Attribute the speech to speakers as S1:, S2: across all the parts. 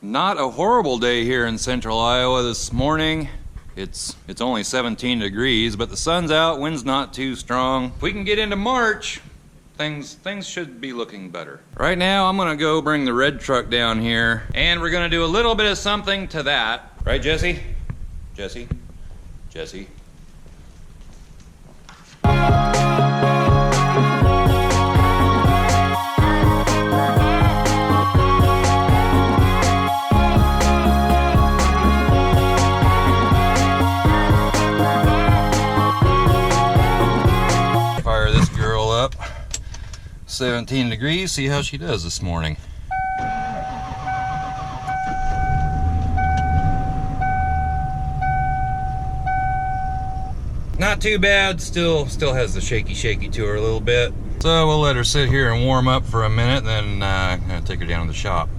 S1: Not a horrible day here in central Iowa this morning. It's only 17 degrees, but the sun's out, wind's not too strong. If we can get into March, things should be looking better. Right now, I'm gonna go bring the red truck down here, and we're gonna do a little bit of something to that. Right, Jesse? Jesse? Jesse? Fire this girl up. 17 degrees, see how she does this morning. Not too bad, still has the shaky to her a little bit. So we'll let her sit here and warm up for a minute, then I'm gonna take her down to the shop.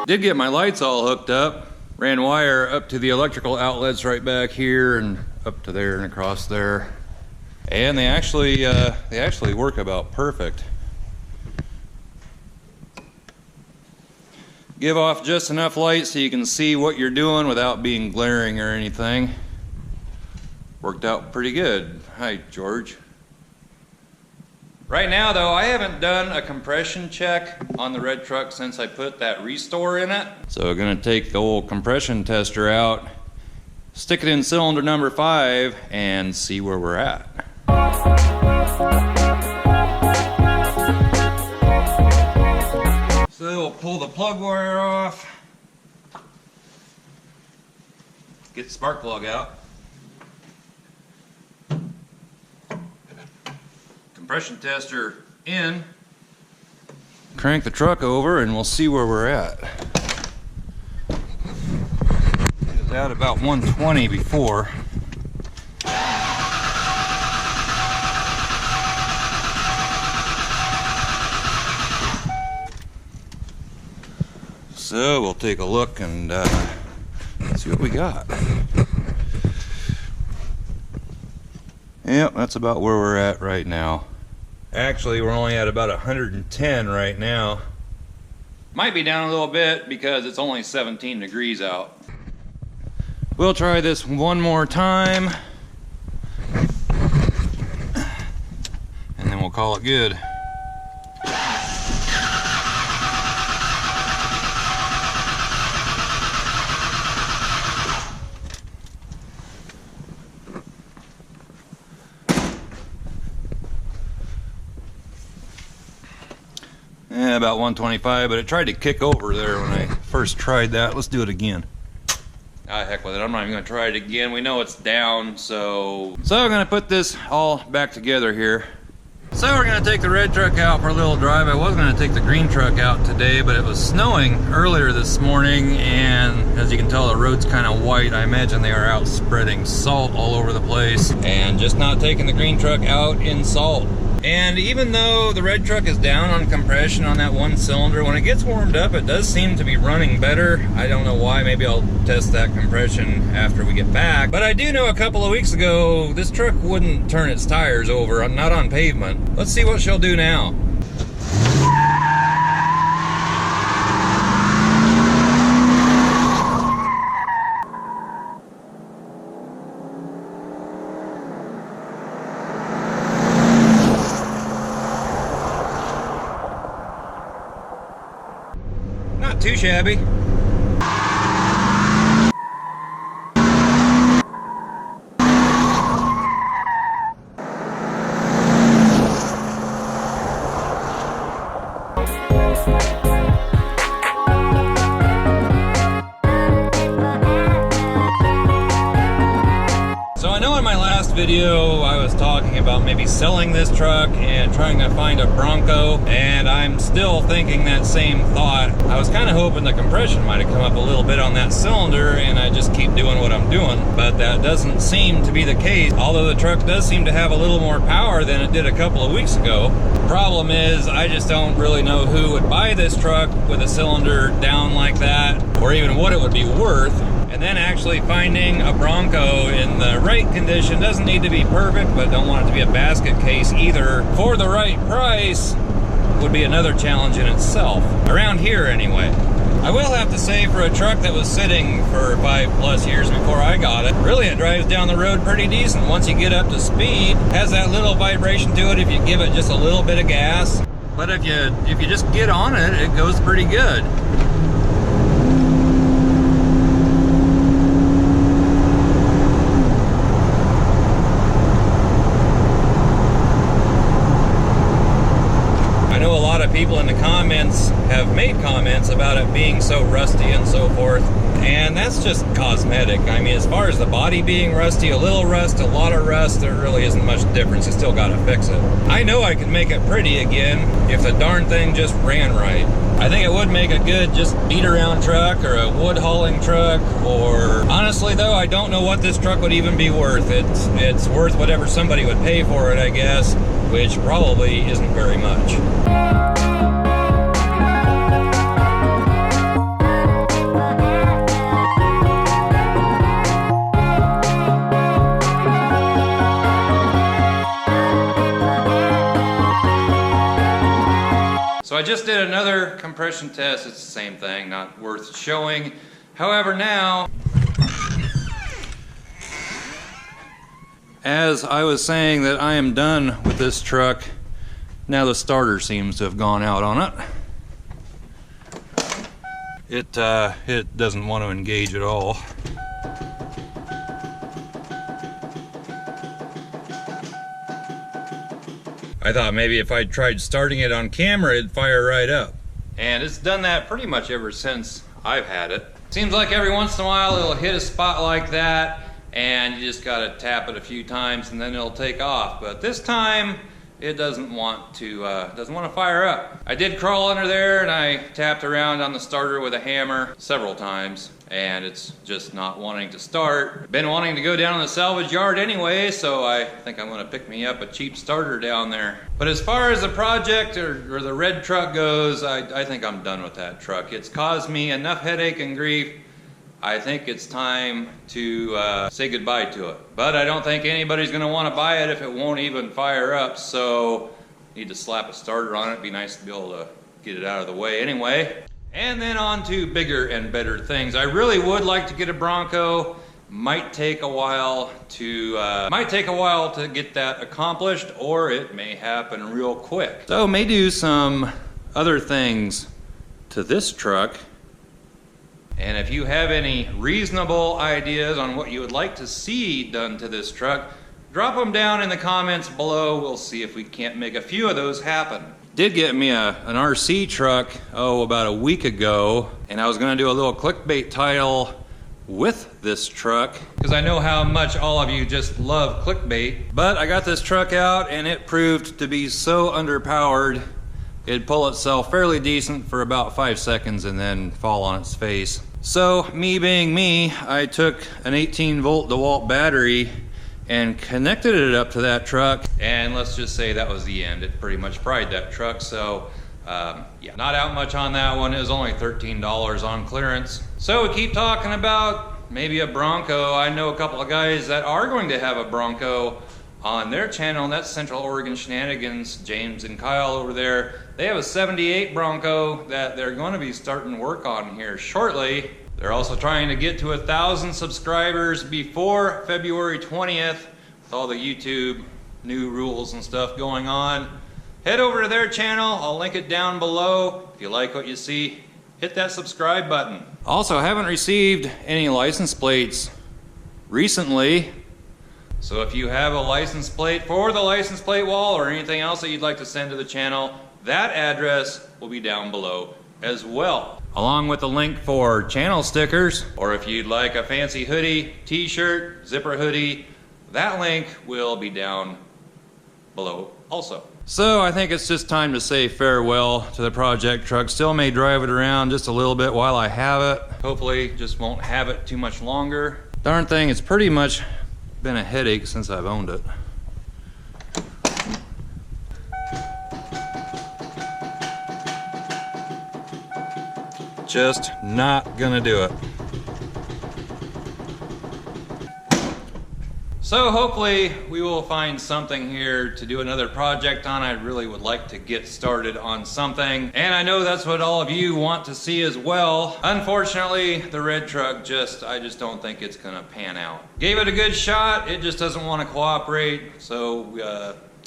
S1: Did get my lights all hooked up. Ran wire up to the electrical outlets right back here and up to there and across there. And they actually work about perfect. Give off just enough light so you can see what you're doing without being glaring or anything. Worked out pretty good. Hi, George. Right now though, I haven't done a compression check on the red truck since I put that restore in it. So I'm gonna take the old compression tester out, stick it in cylinder number 5, and see where we're at. So we'll pull the plug wire off, get the spark plug out. Compression tester in, crank the truck over, and we'll see where we're at. It was at about 120 before. So we'll take a look and see what we got. Yep, that's about where we're at right now. Actually, we're only at about 110 right now. Might be down a little bit because it's only 17 degrees out. We'll try this one more time, and then we'll call it good. About 125, but it tried to kick over there when I first tried that. Let's do it again. Ah, heck with it. I'm not even going to try it again. We know it's down, so I'm going to put this all back together here. So we're going to take the red truck out for a little drive. I was going to take the green truck out today, but it was snowing earlier this morning, and as you can tell, the road's kind of white. I imagine they are out spreading salt all over the place, and just not taking the green truck out in salt. And even though the red truck is down on compression on that one cylinder, when it gets warmed up, it does seem to be running better. I don't know why. Maybe I'll test that compression after we get back. But I do know a couple of weeks ago, this truck wouldn't turn its tires over, not on pavement. Let's see what she'll do now. Not too shabby. video, I was talking about maybe selling this truck and trying to find a Bronco, and I'm still thinking that same thought. I was kind of hoping the compression might have come up a little bit on that cylinder and I just keep doing what I'm doing, but that doesn't seem to be the case, although the truck does seem to have a little more power than it did a couple of weeks ago. Problem is, I just don't really know who would buy this truck with a cylinder down like that, or even what it would be worth. And then actually finding a Bronco in the right condition, doesn't need to be perfect, but don't want it to be a basket case either, for the right price would be another challenge in itself. Around here anyway. I will have to say, for a truck that was sitting for 5+ years before I got it, really it drives down the road pretty decent once you get up to speed. Has that little vibration to it if you give it just a little bit of gas. But if you just get on it, it goes pretty good. People in the comments have made comments about it being so rusty and so forth, and that's just cosmetic. I mean, as far as the body being rusty, a little rust, a lot of rust, there really isn't much difference. You still gotta fix it. I know I could make it pretty again if the darn thing just ran right. I think it would make a good just beat around truck or a wood hauling truck, or honestly though, I don't know what this truck would even be worth. It's worth whatever somebody would pay for it, I guess, which probably isn't very much. So I just did another compression test. It's the same thing, not worth showing. However, now, as I was saying that I am done with this truck, now the starter seems to have gone out on it. It doesn't want to engage at all. I thought maybe if I tried starting it on camera, it'd fire right up. And it's done that pretty much ever since I've had it. Seems like every once in a while it'll hit a spot like that, and you just gotta tap it a few times and then it'll take off. But this time, it doesn't want to fire up. I did crawl under there and I tapped around on the starter with a hammer several times, and it's just not wanting to start. I've been wanting to go down to the salvage yard anyway, so I think I'm gonna pick me up a cheap starter down there. But as far as the project or the red truck goes, I think I'm done with that truck. It's caused me enough headache and grief. I think it's time to say goodbye to it. But I don't think anybody's gonna wanna buy it if it won't even fire up, so need to slap a starter on it. It'd be nice to be able to get it out of the way anyway. And then on to bigger and better things. I really would like to get a Bronco. Might take a while to get that accomplished, or it may happen real quick. So may do some other things to this truck. And if you have any reasonable ideas on what you would like to see done to this truck, drop them down in the comments below. We'll see if we can't make a few of those happen. Did get me an RC truck, about a week ago, and I was gonna do a little clickbait title with this truck, because I know how much all of you just love clickbait. But I got this truck out and it proved to be so underpowered, it'd pull itself fairly decent for about 5 seconds and then fall on its face. So, me being me, I took an 18-volt DeWalt battery and connected it up to that truck, and let's just say that was the end. It pretty much fried that truck, so yeah, not out much on that one. It was only $13 on clearance. So we keep talking about maybe a Bronco. I know a couple of guys that are going to have a Bronco on their channel, and that's Central Oregon Shenanigans, James and Kyle over there. They have a 78 Bronco that they're going to be starting work on here shortly. They're also trying to get to 1,000 subscribers before February 20th with all the YouTube new rules and stuff going on. Head over to their channel. I'll link it down below. If you like what you see, hit that subscribe button. Also, haven't received any license plates recently. So if you have a license plate for the license plate wall or anything else that you'd like to send to the channel, that address will be down below as well, along with the link for channel stickers, or if you'd like a fancy hoodie, t-shirt, zipper hoodie, That link will be down below also. So I think it's just time to say farewell to the project truck. Still may drive it around just a little bit while I have it. Hopefully just won't have it too much longer. Darn thing, it's pretty much been a headache since I've owned it. Just not gonna do it. So hopefully we will find something here to do another project on. I really would like to get started on something. And I know that's what all of you want to see as well. Unfortunately, the red truck I just don't think it's gonna pan out. Gave it a good shot, it just doesn't want to cooperate. So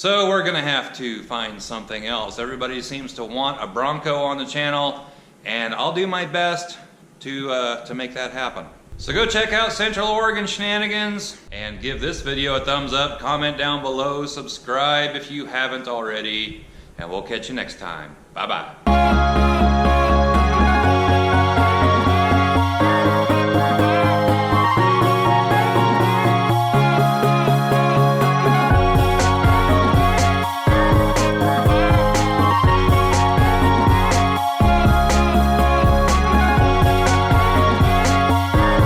S1: we're gonna have to find something else. Everybody seems to want a Bronco on the channel, and I'll do my best to make that happen. So go check out Central Oregon Shenanigans and give this video a thumbs up, comment down below, subscribe if you haven't already, and we'll catch you next time. Bye-bye.